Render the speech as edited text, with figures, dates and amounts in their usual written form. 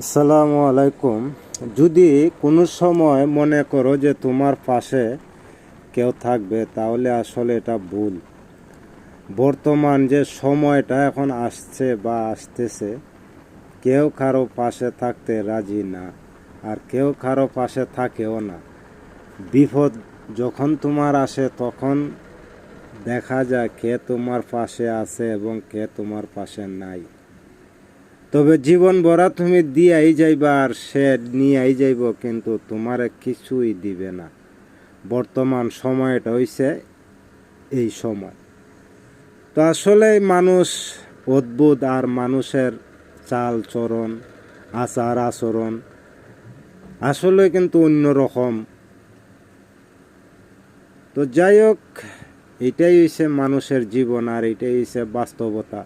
আসসালামু আলাইকুম। যদি কোনো সময় মনে করো যে তোমার পাশে কেউ থাকবে, তাহলে আসলে এটা ভুল। বর্তমান যে সময়টা এখন আসছে বা আসতেছে, কেউ কারো পাশে থাকতে রাজি না, আর কেউ কারো পাশে থাকেও না। বিপদ যখন তোমার আসে, তখন দেখা যায় কে তোমার পাশে আছে এবং কে তোমার পাশে নাই। তবে জীবন ভরা তুমি দিয়াই যাইবা, আর সে নিয়েই যাইব, কিন্তু তোমারে কিছুই দিবে না। বর্তমান সময়টা হইছে এই সময়। তো আসলে মানুষ অদ্ভুত, আর মানুষের চাল চরণ, আচার আচরণ আসলে কিন্তু অন্যরকম। তো যাই হোক, এটাই হইছে মানুষের জীবন, আর এটাই হইছে বাস্তবতা।